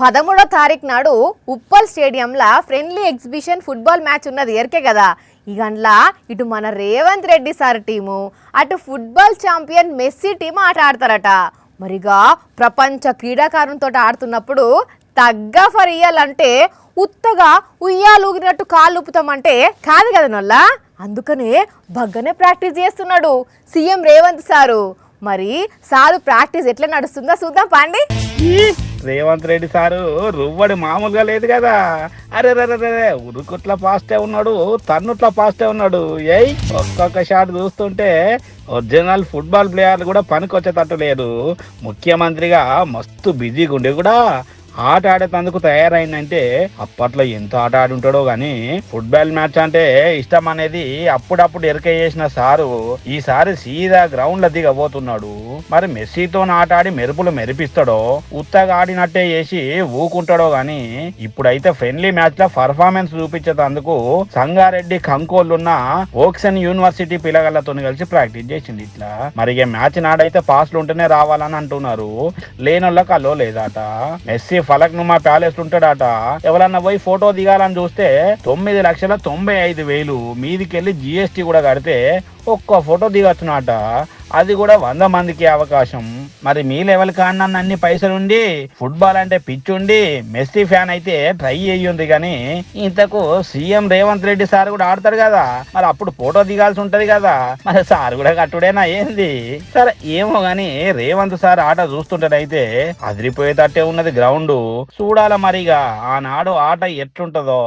13వ తారీఖు నాడు ఉప్పల్ స్టేడియంలో ఫ్రెండ్లీ ఎగ్జిబిషన్ ఫుట్బాల్ మ్యాచ్ ఉన్నది ఎరికే కదా. ఇగండ్లా ఇటు మన రేవంత్ రెడ్డి సార్ టీము, అటు ఫుట్బాల్ ఛాంపియన్ మెస్సీ టీము ఆట ఆడతారట. మరిగా ప్రపంచ క్రీడాకారునితో ఆడుతున్నప్పుడు తగ్గ ఫర్ ఇయ్యాలంటే ఉత్తగా ఉయ్యాలూగినట్టు కాళ్ళు ఊపుతామంటే కాదు కదా నొల్లా. అందుకనే బగ్గనే ప్రాక్టీస్ చేస్తున్నాడు సీఎం రేవంత్ సారు. మరి సారు ప్రాక్టీస్ ఎట్లా నడుస్తుందో చూద్దాం పాండి. రేవంత్ రెడ్డి సారు రువ్వడి మామూలుగా లేదు కదా. అరే ఉరుకుట్ల పాస్టే ఉన్నాడు, తన్నుట్ల పాస్టే ఉన్నాడు. ఏయ్ ఒక్కొక్క షాట్ చూస్తుంటే ఒరిజినల్ ఫుట్బాల్ ప్లేయర్లు కూడా పనికొచ్చేటట్టు లేదు. ముఖ్యమంత్రిగా మస్తు బిజీగా ఉండి కూడా ఆట ఆడేందుకు తయారైందంటే అప్పట్లో ఎంత ఆట ఆడి ఉంటాడో గాని ఫుట్బాల్ మ్యాచ్ అంటే ఇష్టం అనేది అప్పుడప్పుడు ఎరక చేసిన సారు ఈసారి సీదా గ్రౌండ్ లో దిగబోతున్నాడు. మరి మెస్సీతో ఆట ఆడి మెరుపులు మెరిపిస్తాడో ఉత్తగా ఆడినట్టే చేసి ఊకుంటాడో గాని ఇప్పుడైతే ఫ్రెండ్లీ మ్యాచ్ లో పర్ఫార్మెన్స్ చూపించేందుకు సంగారెడ్డి కంకోళ్ళున్న ఓక్సన్ యూనివర్సిటీ పిల్లగాళ్ళతో కలిసి ప్రాక్టీస్ చేసింది. ఇట్లా మరి మ్యాచ్ నాడైతే పాస్లు ఉంటేనే రావాలని అంటున్నారు. లేనోళ్ళకి అలో లేదట. మెస్సీ ఫలక్ నుమా ప్యాలెస్ ఉంటాడట. ఎవరన్నా పోయి ఫోటో దిగాలని చూస్తే 9,95,000 మీదికెళ్ళి GST కూడా కడితే ఒక్క ఫోటో దిగచ్చునట. అది కూడా 100 మందికి అవకాశం. మరి మీ లెవెల్ కాన్న అన్ని పైసలుండి ఫుట్బాల్ అంటే పిచ్చుండి మెస్సీ ఫ్యాన్ అయితే ట్రై అయ్యింది. కానీ ఇంతకు సీఎం రేవంత్ రెడ్డి సార్ కూడా ఆడతారు కదా, మరి అప్పుడు ఫోటో దిగాల్సి ఉంటది కదా. మరి సార్ కూడా కట్టుడేనా ఏంది? సరే ఏమో గాని రేవంత్ సార్ ఆట చూస్తుంటేనైతే అదిరిపోయేటట్టే ఉన్నది గ్రౌండ్. చూడాల మరిగా ఆనాడు ఆట ఎట్లుంటదో.